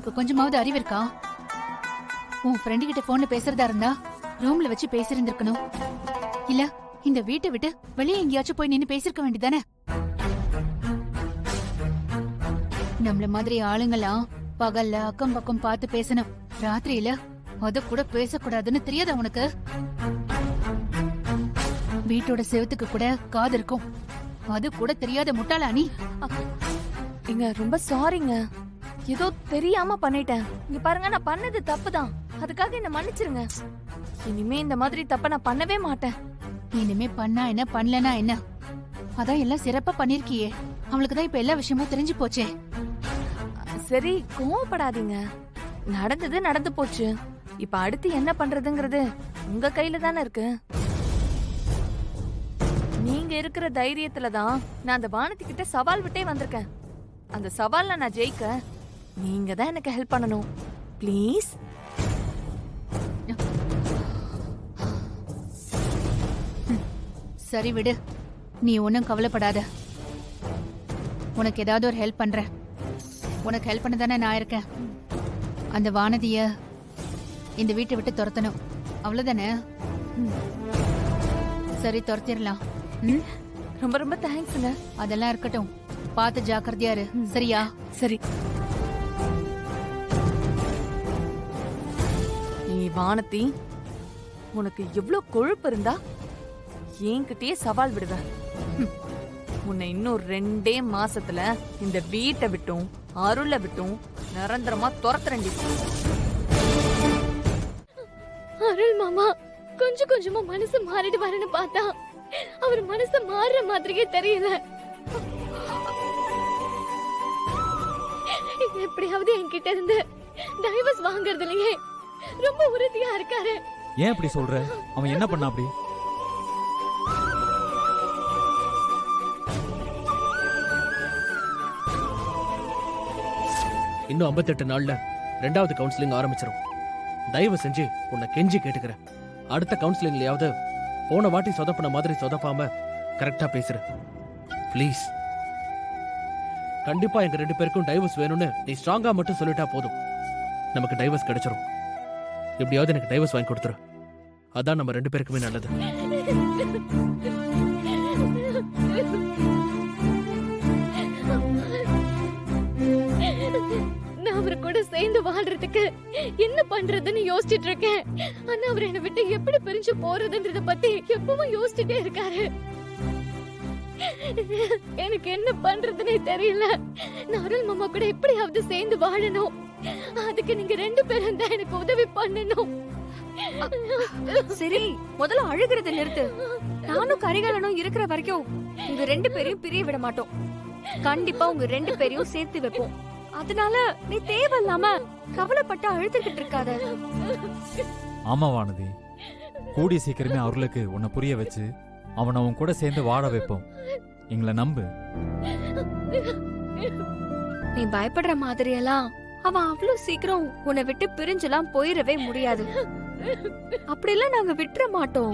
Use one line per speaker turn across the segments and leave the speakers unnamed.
உனக்கு கொஞ்சமாவது அறிவு இருக்கா? உன் ஃப்ரெண்டு கிட்ட போன்ல பேசுறதா இருந்தா ரூம்ல வச்சு பேசியிருந்திருக்கணும். இல்ல இந்த வீட்டை விட்டு வெளியே எங்கேயாச்சும் போய் நின்னு பேசிருக்க வேண்டியதானே? நம்மள மாதிரி ஆளுங்களாம் பகல்ல அக்கம் பக்கம் பார்த்து பேசணும், ராத்திரியில அத கூட பேசக்கூடாதுன்னு தெரியாதா உனக்கு? வீட்டோட செவத்துக்கு கூட காது இருக்கும், அது கூட தெரியாத முட்டாளா நீ?
இங்க ரொம்ப சாரிங்க, ஏதோ தெரியாம பண்ணிட்டேன். இங்க பாருங்க, நான் பண்ணது தப்புதான், அதுக்காக என்ன மன்னிச்சிருங்க. இனிமே இந்த மாதிரி தப்ப நான் பண்ணவே மாட்டேன்.
இனிமே பண்ணா என்ன பண்ணலனா என்ன, அதான் எல்லாம் சிறப்பா பண்ணிருக்கியே. அவளுக்குதான் இப்ப எல்லா விஷயமும் தெரிஞ்சு போச்சே.
சரி, கோவப்படாதீங்க. நடந்தது நடந்து போச்சு. இப்ப அடுத்து என்ன பண்றதுங்கிறது உங்க கையில தானே இருக்கு. நீங்க இருக்கிற தைரியத்துல தான் நான் அந்த வானதி கிட்ட சவால் விட்டே வந்திருக்கேன். அந்த சவால்ல நான் ஜெயிக்க நீங்க தான் எனக்கு ஹெல்ப் பண்ணணும். ப்ளீஸ்.
சரி விடு, நீ ஒன்னும் கவலைப்படாத. உனக்கு ஏதாவது ஒரு ஹெல்ப் பண்றேன். உனக்கு ஹெல்ப் பண்ண தானே நான் இருக்கேன். அந்த வானதிய இந்த வீட்டை விட்டு துரத்தணும், அவ்வளவுதானே? சரி, துரத்திடலாம்.
ரொம்ப ரொம்ப தேங்க்ஸ்ங்க.
அதெல்லாம் இருக்கட்டும், பார்த்து ஜாக்கிரதையா இரு, சரியா?
சரி. நீ வானதி, உனக்கு எவ்வளவு கொழுப்பு இருந்தா என்கிட்டயே சவால் விடுவ. உன்னை இன்னும் 2 மாசத்துல இந்த வீட்டை விட்டும் அருளை விட்டும் நிரந்தரமா துரத்துறண்டி.
அருள் மாமா கொஞ்சம் கொஞ்சமா மனசு மாறிடுவாருன்னு பார்த்தா அவர் மனசு மாறுற மாதிரியே தெரியல. எப்படியாவது என்கிட்ட இருந்து டைவர்ஸ் வாங்குறதுலயே ரொம்ப உறுதியா இருக்காரு.
ஏன் அப்படி சொல்ற? அவன் என்ன பண்ணா அப்படி?
இன்னும் 58 நாள்ல 2வது கவுன்சிலிங் ஆரம்பிச்சிடும். தயவு செஞ்சு உன்னை கெஞ்சி கேட்டுக்கிறேன், அடுத்த கவுன்சிலிங்லயாவது போன வாட்டி சொதப்பின மாதிரி சொதப்பாம கரெக்டா பேசுற. ப்ளீஸ். கண்டிப்பா எங்க 2 பேருக்கும் டைவர்ஸ் வேணும்னு நீ ஸ்ட்ராங்கா மட்டும் சொல்லிட்டா போதும், நமக்கு டைவர்ஸ் கிடைச்சிரும். எப்படியாவது எனக்கு டைவர்ஸ் வாங்கி கொடுத்துரு, அதான் நம்ம 2 பேருக்குமே நல்லது.
நான் அவரு கூட சேர்ந்து வாழ்றதுக்கு என்ன பண்றதுன்னு யோசிச்சுட்டு இருக்கேன். ஆனா அவர் என்னை விட்டு எப்படி பிரிஞ்சு போறதுன்றத பத்தி எப்பவும் யோசிச்சுட்டே இருக்காரு. எனக்கு என்ன பண்றதுன்னே தெரியல. நான் அருள் மாமா கூட எப்படியாவது சேர்ந்து வாழணும். அதுக்கு நீங்க 2 பேரும் தான் எனக்கு உதவி பண்ணணும்.
சரி, முதல்ல அழுகிறத நிறுத்து. நானும் கரிகாலனும் இருக்கிற வரைக்கும் உங்க 2 பேரையும் பிரிய விட மாட்டோம். கண்டிப்பா உங்க 2 பேரையும் சேர்த்து வைப்போம். அதனால நீ தேவையில்லாம கவலைப்பட்டு அழுதுகிட்டு இருக்காத.
ஆமா வானதி, கூடிய சீக்கிரமே அருளுக்கு உன்னை புரிய வச்சு அவன் அவன் கூட சேர்ந்து வாழ வைப்போம். எங்களை நம்பு.
நீ பயப்படுற மாதிரி எல்லாம் அவன் அவ்வளவு சீக்கிரம் உன்னை விட்டு பிரிஞ்செல்லாம் போயிடவே முடியாது. அப்படியெல்லாம் நாங்க விட்டுற மாட்டோம்.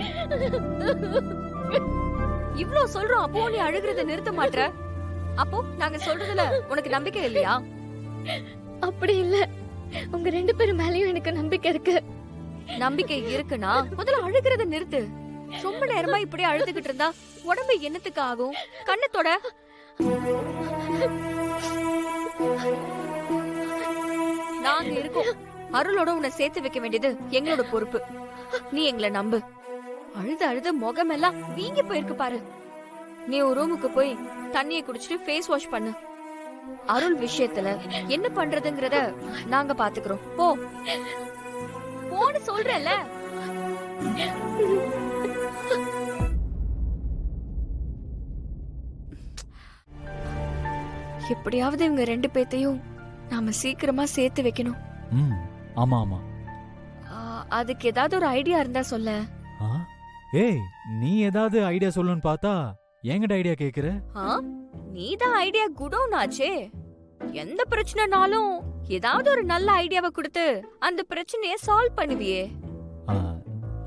இவ்ளோ சொல்றோம், அப்போ நீ அழுகிறத நிறுத்த மாட்ற. அப்போ நாங்க சொல்றதுல உனக்கு நம்பிக்கை இல்லையா?
அப்படி இல்ல, உங்க 2 பேரும் மேலயும் எனக்கு நம்பிக்கை இருக்கு.
நம்பிக்கை இருக்குன்னா முதல்ல அழுகிறத நிறுத்து. ரொம்ப நேரமா இப்படியே அழுதுகிட்டு இருந்தா உடம்பு என்னத்துக்கு ஆகும்? கண்ணத்தோட நாங்க இருக்கோம். அருளோட உன்னை சேர்த்து வைக்க வேண்டியது எங்களோட பொறுப்பு. நீ எங்களை நம்பு. அழுது அழுது முகமெல்லாம் வீங்கி போயிருக்கு பாரு. நீ ஒரு ரூமுக்கு போய் தண்ணியை குடிச்சிட்டு ஃபேஸ் வாஷ் பண்ணு. அருள் விஷயத்துல என்ன பண்றதுங்கறத நாங்க பாத்துக்கிறோம். போ போன்னு சொல்றல. எப்படியாவது இவங்க 2 பேத்தையும் நாம சீக்கிரமா சேர்த்து வைக்கணும்.
ஆமா ஆமா.
அதுக்கு ஏதாவது ஒரு ஐடியா இருந்தா சொல்ல.
ஏய், நீ ஏதாவது ஐடியா சொல்லணும்னு பார்த்தா என்கிட்ட ஐடியா கேக்குற?
நீதான் ஐடியா குடோன் ஆச்சே. எந்த பிரச்சனைனாலும் ஏதாவது ஒரு நல்ல ஐடியாவை கொடுத்து அந்த பிரச்சனைய சால்வ் பண்ணுவியே.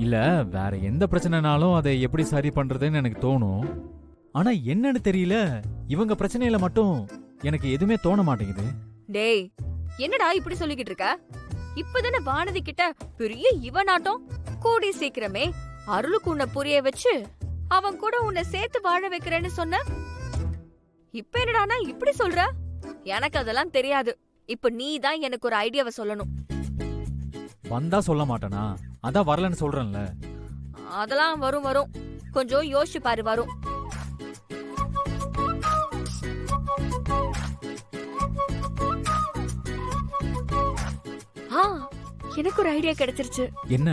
இல்ல, வேற எந்த பிரச்சனைனாலும் அதை எப்படி சரி பண்றதுன்னு எனக்கு தோணும். ஆனா என்னன்னு தெரியல, இவங்க பிரச்சனையில மட்டும் எனக்கு எதுவுமே தோண மாட்டேங்குது.
டேய், என்னடா இப்படி சொல்லிக்கிட்டு இருக்க? இப்பதானே வானதி கிட்ட பெரிய இவனாட்டம் கூடி சீக்கிரமே அருளுக்கு உன்னை புரிய வச்சு அவன் கூட உன்னை சேர்த்து வாழ வைக்கிறேன்னு சொன்ன. இப்ப என்னடானா இப்படி சொல்ற? எனக்கு அதெல்லாம் தெரியாது. இப்ப நீ தான் எனக்கு ஒரு ஐடியாவை சொல்லணும்.
வந்தா சொல்ல மாட்டேனா? அதான் வரலன்னு சொல்றேன்ல.
அதெல்லாம் வரும் வரும். கொஞ்சம் யோசிச்சு பாரு, வரும். எனக்கு ஒரு ஐடியா கிடைச்சிருச்சு.
என்ன?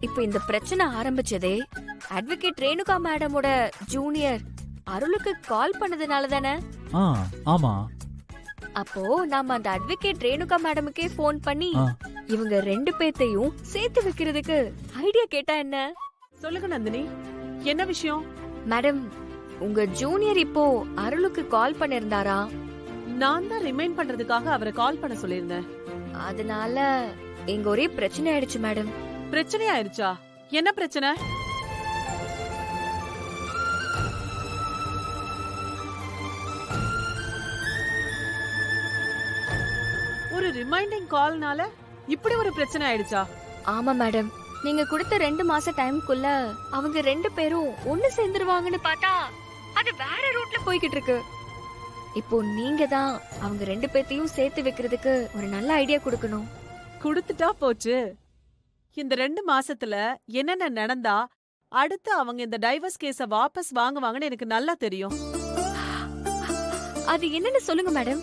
இப்ப இந்த பிரச்சனை ஆரம்பிச்சதே அட்வொகேட் ரேணுகா மேடமோட ஜூனியர் அருளுக்கு கால் பண்ணதுனால தானே?
ஆமா.
அப்போ நாம அந்த அட்வொகேட் ரேணுகா மேடமுக்கே போன் பண்ணி
ஆ.
இவங்க 2 பேத்தையும் சேர்த்து வைக்கிறதுக்கு ஐடியா கேட்டா என்ன?
சொல்லுங்க நந்தினி, என்ன விஷயம்?
மேடம், உங்க ஜூனியர் இப்போ அருளுக்கு கால் பண்ணிருந்தாரா?
நான் தான் ரிமைண்ட் பண்றதுக்காக அவரை கால் பண்ண சொல்லியிருந்தேன்.
அதனால எங்க ஒரே பிரச்சனை ஆயிடுச்சு மேடம்.
பிரச்சனை ஆயிருச்சா? என்ன பிரச்சனை? ஒரு ரிமைண்டிங் கால்னால இப்படி ஒரு பிரச்சனை ஆயிடுச்சா?
ஆமா மேடம், நீங்க கொடுத்த 2 மாச டைம்க்குள்ள அவங்க 2 பேரும் ஒண்ணு சேர்ந்துருவாங்கன்னு பார்த்தா அது வேற ரூட்ல போய்கிட்டு இருக்கு. இப்போ நீங்க தான் அவங்க 2 பேத்தையும் சேர்த்து வைக்கிறதுக்கு ஒரு நல்ல ஐடியா கொடுக்கணும்.
குடுத்துட்டா போச்சு. இந்த 2 மாசத்துல என்னென்ன நடந்தா அடுத்து அவங்க இந்த டைவர்ஸ் கேஸ வாபஸ் வாங்குவாங்கன்னு எனக்கு நல்லா தெரியும்.
அது என்னன்னு சொல்லுங்க மேடம்.